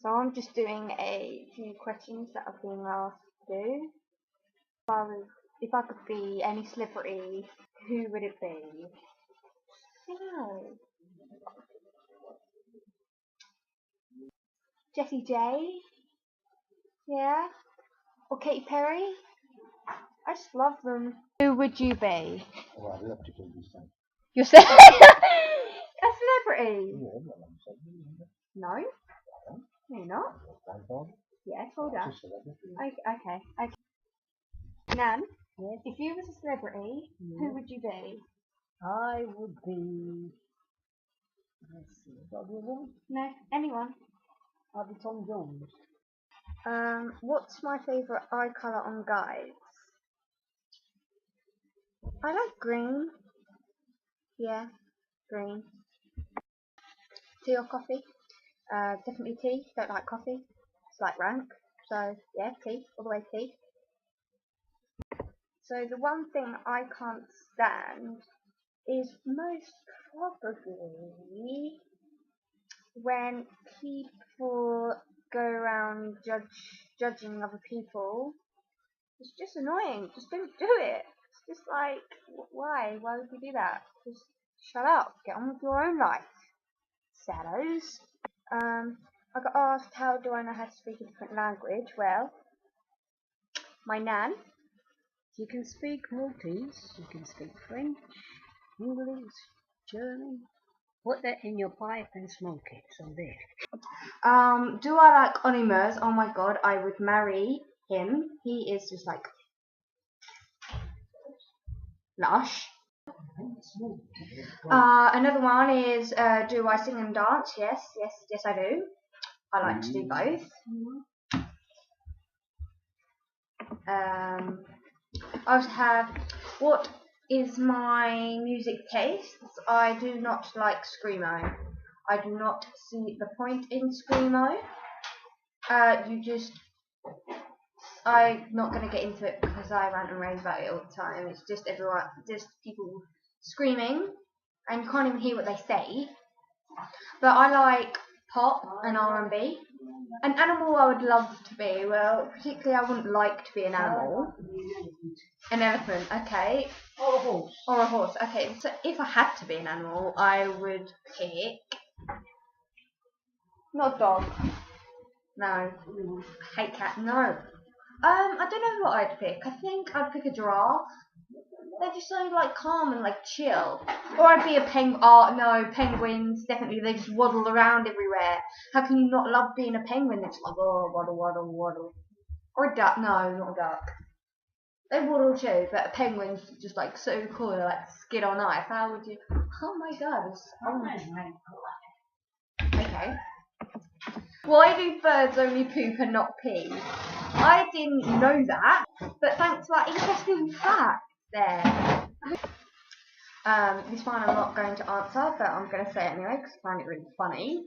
So I'm just doing a few questions that I've been asked to do. If I could be any celebrity, who would it be? I don't know. Jessie J? Yeah? Or Katy Perry? I just love them. Who would you be? Oh, I'd love to be the same. You're saying a celebrity? Yeah, I'm not on something. No? No, you're not? Yes, hold on. Okay. Nan, Yes, if you was a celebrity, who would you be? I would be. Let's see, got to be a woman. No, anyone. I'll be Tom Jones. What's my favourite eye colour on guys? I like green. Yeah, green. Tea or coffee? Definitely tea. Don't like coffee. It's like rank. So yeah, tea. All the way tea. So the one thing I can't stand is most probably when people go around judging other people. It's just annoying. Just don't do it. It's just like, why? Why would you do that? Just shut up. Get on with your own life. Saddos. I got asked how do I know how to speak a different language. Well, my nan. You can speak Maltese, you can speak French, English, German. Put that in your pipe and smoke it. So there. Do I like Onimus? Oh my god, I would marry him. He is just like lush. Another one is do I sing and dance? Yes, I do. I like to do both. I also have what is my music taste? I do not like screamo. I do not see the point in screamo. I'm not going to get into it because I rant and rave about it all the time. It's just just people screaming, and you can't even hear what they say. But I like pop and R&B. An animal I would love to be, well, particularly I wouldn't like to be an animal. An elephant, okay. Or a horse. Or a horse, okay. So if I had to be an animal, I would pick... Not a dog. No. I hate cats. No. I don't know what I'd pick. I think I'd pick a giraffe. They're just so like calm and like chill. Or I'd be a penguin. Oh no, penguins definitely. They just waddle around everywhere. How can you not love being a penguin? That's like waddle, waddle, waddle. Or a duck. No, not a duck. They waddle too, but a penguin's just like so cool. They're like skid on ice. How would you? Oh my god. Okay. Why do birds only poop and not pee? I didn't know that, but thanks for that interesting fact there. This one I'm not going to answer, but I'm going to say it anyway because I find it really funny.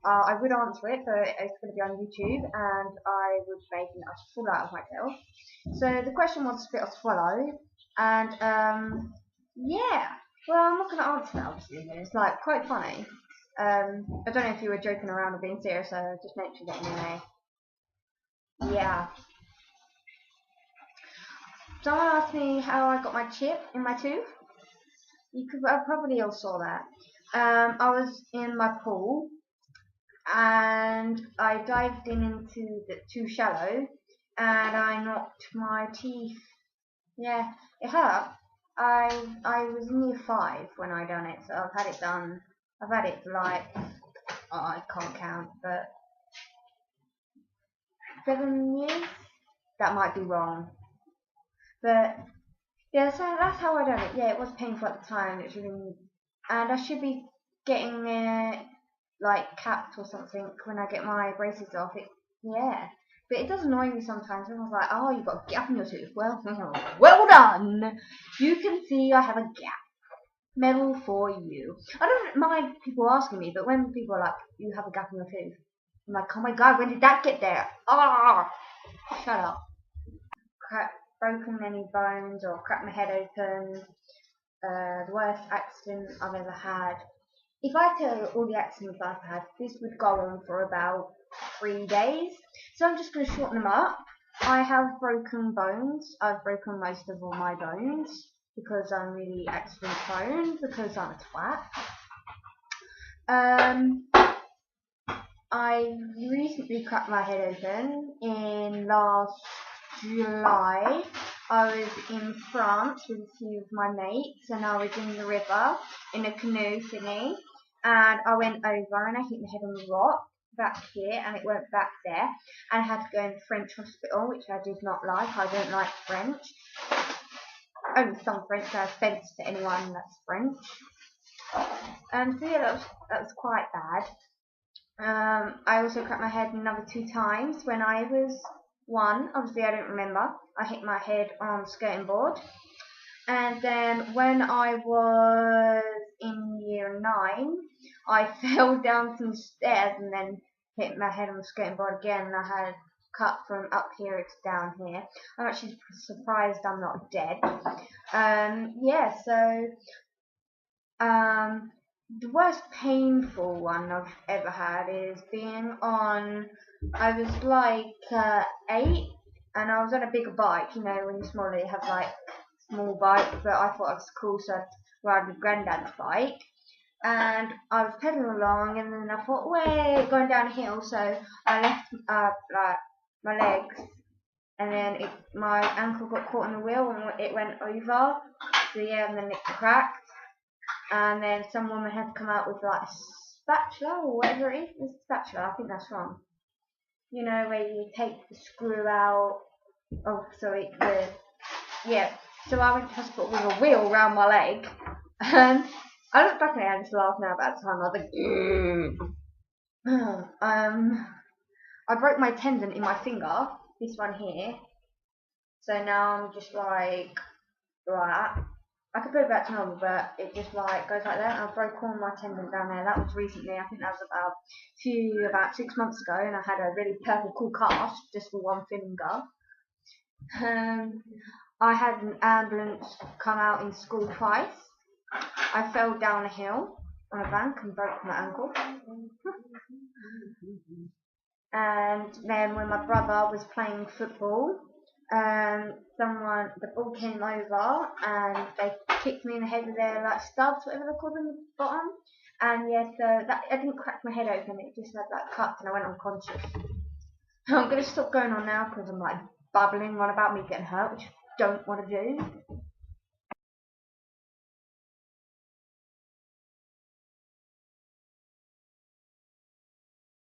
I would answer it, but it's going to be on YouTube, and I would make a full out of myself. So the question was spit or swallow, and yeah. Well, I'm not going to answer that obviously. It's like quite funny. I don't know if you were joking around or being serious, so I just mentioned it anyway. Yeah. Someone asked me how I got my chip in my tooth. You could probably all saw that. I was in my pool and I dived into the too shallow and I knocked my teeth. Yeah, it hurt. I was in year 5 when I done it, so I've had it done. I've had it like I can't count, but 7 years. That might be wrong, but yeah, so that's how I done it. Yeah, it was painful at the time. It's really, and I should be getting like capped or something when I get my braces off. Yeah, but it does annoy me sometimes. Everyone's like, "Oh, you've got a gap in your tooth." Well, well done. You can see I have a gap. Medal for you. I don't mind people asking me, but when people are like, "You have a gap in your tooth," I'm like, "Oh my god, when did that get there?" Ah, shut up. Broken any bones or cracked my head open. The worst accident I've ever had. If I tell you all the accidents I've had, this would go on for about 3 days. So I'm just going to shorten them up. I have broken bones. I've broken most of all my bones because I'm really accident prone because I'm a twat. I recently cracked my head open in last July. I was in France with a few of my mates and I was in the river in a canoe thingy, and I went over and I hit my head on the rock back here and it went back there, and I had to go in the French hospital, which I did not like. I don't like French. Only some French, no offence to anyone that's French. So yeah, that was quite bad. I also cracked my head another 2 times when I was 1. Obviously, I don't remember. I hit my head on a skating board. And then when I was in year 9, I fell down some stairs and then hit my head on the skating board again. And I had a cut from up here to down here. I'm actually surprised I'm not dead. Yeah, so the worst painful one I've ever had is being on, I was like 8 and I was on a bigger bike. You know, when you're smaller you have like small bike, but I thought it was cool, so I'd ride with Granddad's bike. And I was pedaling along, and then I thought, wait, going down a hill, so I left like my legs, and then my ankle got caught in the wheel and it went over. So yeah, and then it cracked. And then some woman had to come out with like a spatula or whatever it is. It's a spatula, I think that's wrong. You know, where you take the screw out. Oh, sorry, yeah. So I went to hospital with a wheel around my leg. And I look back at it and just laugh now about the time. I was like, I broke my tendon in my finger, this one here. So now I'm just like that. I could put it back to normal, but it just like goes like that. And I broke all my tendon down there. That was recently. I think that was about 6 months ago, and I had a really purple cool cast just for one finger. I had an ambulance come out in school twice. I fell down a hill on a bank and broke my ankle. And then when my brother was playing football, the ball came over and they kicked me in the head with their like stubs, whatever they're called on the bottom. And yeah, so that I didn't crack my head open, it just had like cuts and I went unconscious. I'm gonna stop going on now because I'm like babbling on about me getting hurt, which I don't want to do.